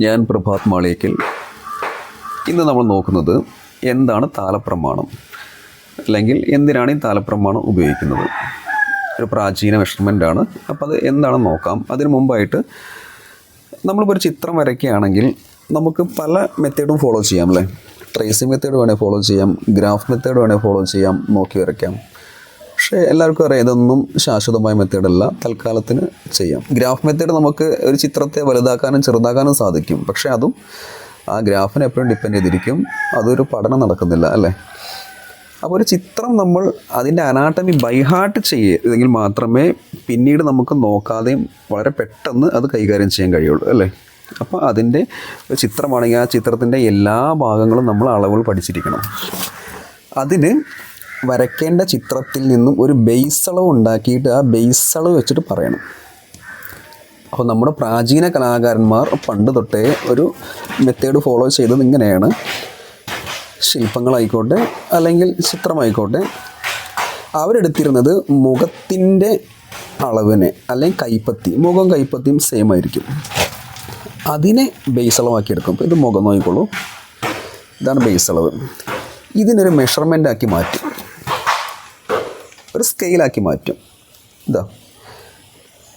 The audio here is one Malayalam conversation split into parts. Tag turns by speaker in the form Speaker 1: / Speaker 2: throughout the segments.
Speaker 1: ഞാൻ പ്രഭാത് മാളിയേക്കൽ. ഇന്ന് നമ്മൾ നോക്കുന്നത് എന്താണ് താലപ്രമാണം, അല്ലെങ്കിൽ എന്തിനാണ് ഈ താലപ്രമാണം ഉപയോഗിക്കുന്നത്. ഒരു പ്രാചീന മെഷർമെൻ്റാണ്. അപ്പോൾ അത് എന്താണെന്ന് നോക്കാം. അതിന് മുമ്പായിട്ട് നമ്മളിപ്പോൾ ഒരു ചിത്രം വരയ്ക്കുകയാണെങ്കിൽ നമുക്ക് പല മെത്തേഡും ഫോളോ ചെയ്യാം അല്ലേ. ട്രേസിങ് മെത്തേഡ് വേണേൽ ഫോളോ ചെയ്യാം, ഗ്രാഫ് മെത്തേഡ് വേണേൽ ഫോളോ ചെയ്യാം, നോക്കി വരയ്ക്കാം. പക്ഷേ എല്ലാവർക്കും അറിയാം ഇതൊന്നും ശാശ്വതമായ മെത്തേഡല്ല, തൽക്കാലത്തിന് ചെയ്യാം. ഗ്രാഫ് മെത്തേഡ് നമുക്ക് ഒരു ചിത്രത്തെ വലുതാക്കാനും ചെറുതാക്കാനും സാധിക്കും. പക്ഷേ അതും ആ ഗ്രാഫിനെ എപ്പോഴും ഡിപ്പെൻഡ് ചെയ്തിരിക്കും. അതൊരു പഠനം നടക്കുന്നില്ല അല്ലേ. അപ്പോൾ ഒരു ചിത്രം നമ്മൾ അതിൻ്റെ അനാട്ടമി ബൈഹാർട്ട് ചെയ്യെങ്കിൽ മാത്രമേ പിന്നീട് നമുക്ക് നോക്കാതെയും വളരെ പെട്ടെന്ന് അത് കൈകാര്യം ചെയ്യാൻ കഴിയുള്ളൂ അല്ലേ. അപ്പോൾ അതിൻ്റെ ചിത്രമാണെങ്കിൽ ആ ചിത്രത്തിൻ്റെ എല്ലാ ഭാഗങ്ങളും നമ്മൾ അളവുകൾ പഠിച്ചിരിക്കണം. അതിന് വരയ്ക്കേണ്ട ചിത്രത്തിൽ നിന്നും ഒരു ബേസ് അളവ് ഉണ്ടാക്കിയിട്ട് ആ ബേസ് അളവ് വെച്ചിട്ട് പറയണം. അപ്പോൾ നമ്മുടെ പ്രാചീന കലാകാരന്മാർ പണ്ട് തൊട്ടേ ഒരു മെത്തേഡ് ഫോളോ ചെയ്തത് ഇങ്ങനെയാണ്. ശില്പങ്ങളായിക്കോട്ടെ അല്ലെങ്കിൽ ചിത്രമായിക്കോട്ടെ, അവരെടുത്തിരുന്നത് മുഖത്തിൻ്റെ അളവിനെ അല്ലെങ്കിൽ കൈപ്പത്തി, മുഖം കൈപ്പത്തിയും സെയിം ആയിരിക്കും. അതിനെ ബേസ് അളവാക്കിയെടുക്കും. ഇത് മുഖം നോക്കിക്കോളൂ, ഇതാണ് ബേസ് അളവ്. ഇതിനൊരു മെഷർമെൻ്റ് ആക്കി മാറ്റും, ഒരു സ്കെയിലാക്കി മാറ്റും. ഇതാ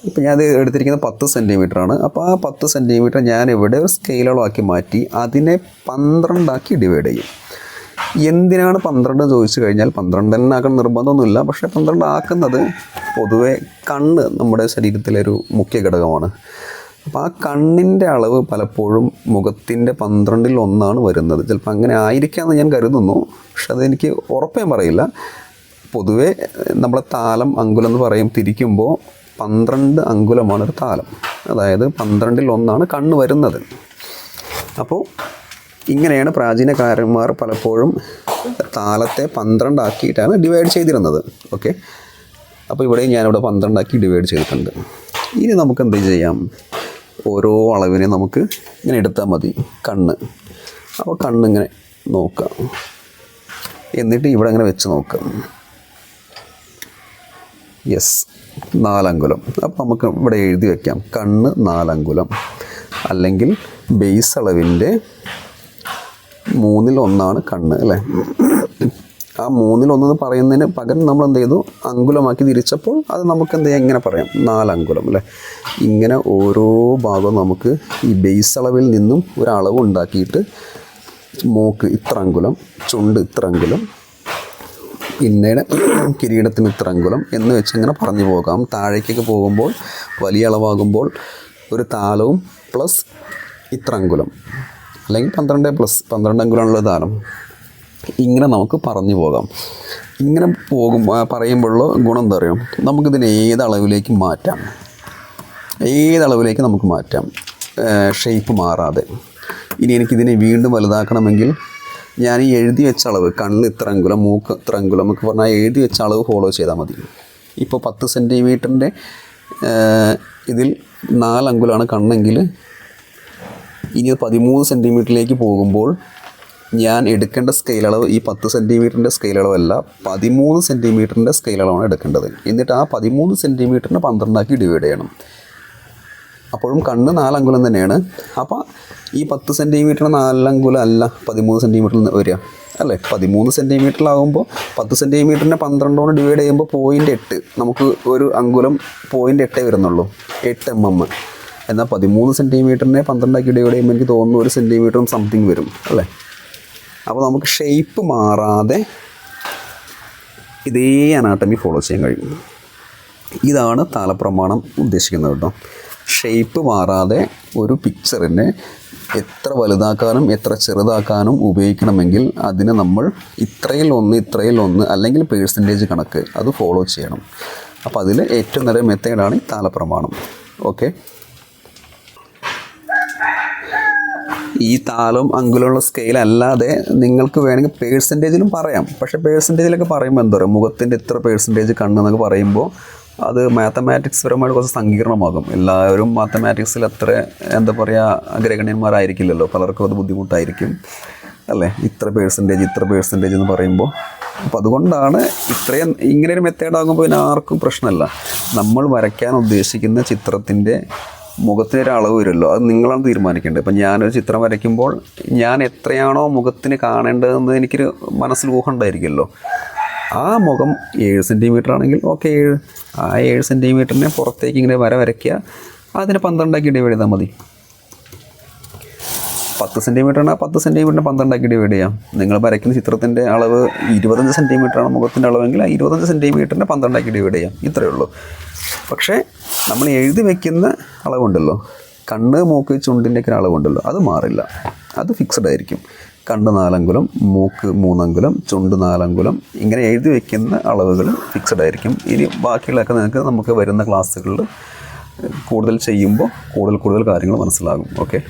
Speaker 1: ഇപ്പം ഞാൻ എടുത്തിരിക്കുന്നത് 10 സെൻറ്റിമീറ്ററാണ്. അപ്പോൾ ആ 10 സെൻറ്റിമീറ്റർ ഞാനിവിടെ ഒരു സ്കെയിലുകളാക്കി മാറ്റി അതിനെ 12 ആക്കി ഡിവൈഡ് ചെയ്യും. എന്തിനാണ് 12 ചോദിച്ചു കഴിഞ്ഞാൽ 12 തന്നെ ആക്കാൻ നിർബന്ധമൊന്നുമില്ല. പക്ഷേ 12 ആക്കുന്നത് പൊതുവെ കണ്ണ് നമ്മുടെ ശരീരത്തിലെ ഒരു മുഖ്യ ഘടകമാണ്. അപ്പോൾ ആ കണ്ണിൻ്റെ അളവ് പലപ്പോഴും മുഖത്തിൻ്റെ 12-ൽ 1 വരുന്നത്. ചിലപ്പോൾ അങ്ങനെ ആയിരിക്കാമെന്ന് ഞാൻ കരുതുന്നു, പക്ഷെ അതെനിക്ക് ഉറപ്പ് ഞാൻ പറയില്ല. പൊതുവേ നമ്മളെ താലം അങ്കുലം എന്ന് പറയും, തിരിക്കുമ്പോൾ 12 അങ്കുലമാണ് ഒരു താലം. അതായത് 12-ൽ 1 കണ്ണ് വരുന്നത്. അപ്പോൾ ഇങ്ങനെയാണ് പ്രാചീനകാരന്മാർ പലപ്പോഴും താലത്തെ 12 ആക്കിയിട്ടാണ് ഡിവൈഡ് ചെയ്തിരുന്നത്. ഓക്കെ, അപ്പോൾ ഇവിടെ ഞാനിവിടെ 12 ആക്കി ഡിവൈഡ് ചെയ്തിട്ടുണ്ട്. ഇനി നമുക്ക് എന്ത് ചെയ്യാം, ഓരോ അളവിനെ നമുക്ക് ഇങ്ങനെ എടുത്താൽ മതി. കണ്ണ്, അപ്പോൾ കണ്ണിങ്ങനെ നോക്കാം, എന്നിട്ട് ഇവിടെ ഇങ്ങനെ വെച്ച് നോക്കാം. യെസ്, 4 അങ്കുലം. അപ്പോൾ നമുക്ക് ഇവിടെ എഴുതി വയ്ക്കാം കണ്ണ് 4 അങ്കുലം, അല്ലെങ്കിൽ ബേസ് അളവിൻ്റെ 3-ൽ 1 കണ്ണ് അല്ലേ. ആ 3-ൽ 1 എന്ന് പറയുന്നതിന് പകരം നമ്മൾ എന്ത് ചെയ്തു, അങ്കുലമാക്കി തിരിച്ചപ്പോൾ അത് നമുക്ക് എന്ത് ചെയ്യാം, ഇങ്ങനെ പറയാം 4 അങ്കുലം അല്ലേ. ഇങ്ങനെ ഓരോ ഭാഗവും നമുക്ക് ഈ ബേസ് അളവിൽ നിന്നും ഒരളവ് ഉണ്ടാക്കിയിട്ട് മൂക്ക് ഇത്ര അങ്കുലം, ചുണ്ട് ഇത്ര അങ്കുലം, പിന്നീട് കിരീടത്തിന് ഇത്ര അങ്കുലം എന്ന് വെച്ച് ഇങ്ങനെ പറഞ്ഞു പോകാം. താഴേക്കൊക്കെ പോകുമ്പോൾ വലിയ അളവാകുമ്പോൾ ഒരു താലവും പ്ലസ് ഇത്ര അങ്കുലം, അല്ലെങ്കിൽ 12 അങ്കുലമുള്ള താലം. ഇങ്ങനെ നമുക്ക് പറഞ്ഞു പോകാം. ഇങ്ങനെ പറയുമ്പോഴുള്ള ഗുണം എന്താ പറയുക, നമുക്കിതിന് ഏതളവിലേക്ക് മാറ്റാം, ഏതളവിലേക്ക് നമുക്ക് മാറ്റാം, ഷേപ്പ് മാറാതെ. ഇനി എനിക്കിതിനെ വീണ്ടും വലുതാക്കണമെങ്കിൽ ഞാൻ ഈ എഴുതി വെച്ച അളവ്, കണ്ണ് ഇത്ര അങ്കുലം, മൂക്ക് ഇത്ര അങ്കുലം എന്നൊക്കെ പറഞ്ഞാൽ എഴുതി വെച്ച അളവ് ഫോളോ ചെയ്താൽ മതി. ഇപ്പോൾ 10 സെൻറ്റിമീറ്ററിൻ്റെ ഇതിൽ 4 അങ്കുലമാണ് കണ്ണെങ്കിൽ, ഇനി 13 സെൻറ്റിമീറ്ററിലേക്ക് പോകുമ്പോൾ ഞാൻ എടുക്കേണ്ട സ്കെയിൽ അളവ് ഈ 10 സെൻറ്റിമീറ്ററിൻ്റെ സ്കെയിൽ അളവല്ല, 13 സെൻറ്റിമീറ്ററിൻ്റെ സ്കെയിൽ അളവാണ് എടുക്കേണ്ടത്. എന്നിട്ട് ആ 13 സെൻറ്റിമീറ്ററിനെ 12 ആക്കി ഡിവൈഡ് ചെയ്യണം. അപ്പോഴും കണ്ണ് 4 അങ്കുലം തന്നെയാണ്. അപ്പോൾ ഈ 10 സെൻറ്റിമീറ്ററിന് 4 അങ്കുലം അല്ല 13 സെൻറ്റിമീറ്ററിൽ വരിക അല്ലേ. 13 സെൻറ്റിമീറ്ററിലാകുമ്പോൾ 10 സെൻറ്റിമീറ്ററിനെ 12 കൊണ്ട് ഡിവൈഡ് ചെയ്യുമ്പോൾ 0.8, നമുക്ക് ഒരു അങ്കുലം 0.8 വരുന്നുള്ളൂ, 8 mm. എന്നാൽ 13 സെൻറ്റിമീറ്ററിനെ 12 ആക്കി ഡിവൈഡ് ചെയ്യുമ്പോൾ എനിക്ക് തോന്നുന്നു 1 സെൻറ്റിമീറ്ററും സംതിങ് വരും അല്ലേ. അപ്പോൾ നമുക്ക് ഷേപ്പ് മാറാതെ ഇതേ അനാട്ടമി ഫോളോ ചെയ്യാൻ കഴിയും. ഇതാണ് താലപ്രമാണം ഉദ്ദേശിക്കുന്നത് കേട്ടോ. ഷേപ്പ് മാറാതെ ഒരു പിക്ചറിനെ എത്ര വലുതാക്കാനും എത്ര ചെറുതാക്കാനും ഉപയോഗിക്കണമെങ്കിൽ അതിന് നമ്മൾ ഇത്രയിൽ 1 അല്ലെങ്കിൽ പേഴ്സൻറ്റേജ് കണക്ക് അത് ഫോളോ ചെയ്യണം. അപ്പോൾ അതിൽ ഏറ്റവും നല്ല മെത്തേഡാണ് ഈ താലപ്രമാണം. ഓക്കെ, ഈ താലം അങ്കുലമുള്ള സ്കെയിൽ അല്ലാതെ നിങ്ങൾക്ക് വേണമെങ്കിൽ പേഴ്സൻറ്റേജിലും പറയാം. പക്ഷേ പേഴ്സൻറ്റേജിലൊക്കെ പറയുമ്പോൾ എന്താ പറയുക, മുഖത്തിൻ്റെ ഇത്ര പേഴ്സൻറ്റേജ് കണ്ണെന്നൊക്കെ പറയുമ്പോൾ അത് മാത്തമാറ്റിക്സ് പരമായിട്ട് കുറച്ച് സങ്കീർണമാകും. എല്ലാവരും മാത്തമാറ്റിക്സിൽ അത്ര എന്താ പറയുക അഗ്രഗണ്യന്മാരായിരിക്കില്ലല്ലോ, പലർക്കും അത് ബുദ്ധിമുട്ടായിരിക്കും അല്ലേ. ഇത്ര പേഴ്സൻറ്റേജ് എന്ന് പറയുമ്പോൾ. അപ്പോൾ അതുകൊണ്ടാണ് ഇങ്ങനെ ഒരു മെത്തേഡാകുമ്പോൾ പിന്നെ ആർക്കും പ്രശ്നമല്ല. നമ്മൾ വരയ്ക്കാൻ ഉദ്ദേശിക്കുന്ന ചിത്രത്തിൻ്റെ മുഖത്തിനൊരു അളവ് വരുമല്ലോ, അത് നിങ്ങളാണ് തീരുമാനിക്കേണ്ടത്. ഇപ്പം ഞാനൊരു ചിത്രം വരയ്ക്കുമ്പോൾ ഞാൻ എത്രയാണോ മുഖത്തിന് കാണേണ്ടതെന്ന് എനിക്കൊരു മനസ്സിൽ ഊഹം ഉണ്ടായിരിക്കുമല്ലോ. ആ മുഖം 7 സെൻറ്റിമീറ്റർ ആണെങ്കിൽ ഓക്കെ 7, ആ 7 സെൻറ്റിമീറ്ററിനെ പുറത്തേക്ക് ഇങ്ങനെ വരയ്ക്കുക, അതിന് 12 ഡിവൈഡ് ചെയ്താൽ മതി. 10 സെൻറ്റിമീറ്ററാണ് 10 സെൻറ്റിമീറ്ററിന് 12 ഡിവൈഡ് ചെയ്യാം. നിങ്ങൾ വരയ്ക്കുന്ന ചിത്രത്തിൻ്റെ അളവ് 25 സെൻറ്റിമീറ്ററാണ് മുഖത്തിൻ്റെ അളവെങ്കിൽ ആ 25 സെൻറ്റിമീറ്ററിന് 12 ഡിവൈഡ് ചെയ്യാം. ഇത്രയേ ഉള്ളൂ. പക്ഷേ നമ്മൾ എഴുതി വയ്ക്കുന്ന അളവുണ്ടല്ലോ, കണ്ണ് മൂക്ക് ചുണ്ടിൻ്റെയൊക്കെ അളവുണ്ടല്ലോ, അത് മാറില്ല, അത് ഫിക്സഡ് ആയിരിക്കും. കണ്ണ് 4 അങ്കുലം, മൂക്ക് 3 അങ്കുലം, ചുണ്ട് 4 അങ്കുലം, ഇങ്ങനെ എഴുതി വയ്ക്കുന്ന അളവുകൾ ഫിക്സഡ് ആയിരിക്കും. ഇനി ബാക്കിയുള്ളതൊക്കെ നമുക്ക് വരുന്ന ക്ലാസ്സുകളിൽ കൂടുതൽ ചെയ്യുമ്പോൾ കൂടുതൽ കാര്യങ്ങൾ മനസ്സിലാകും. ഓക്കെ.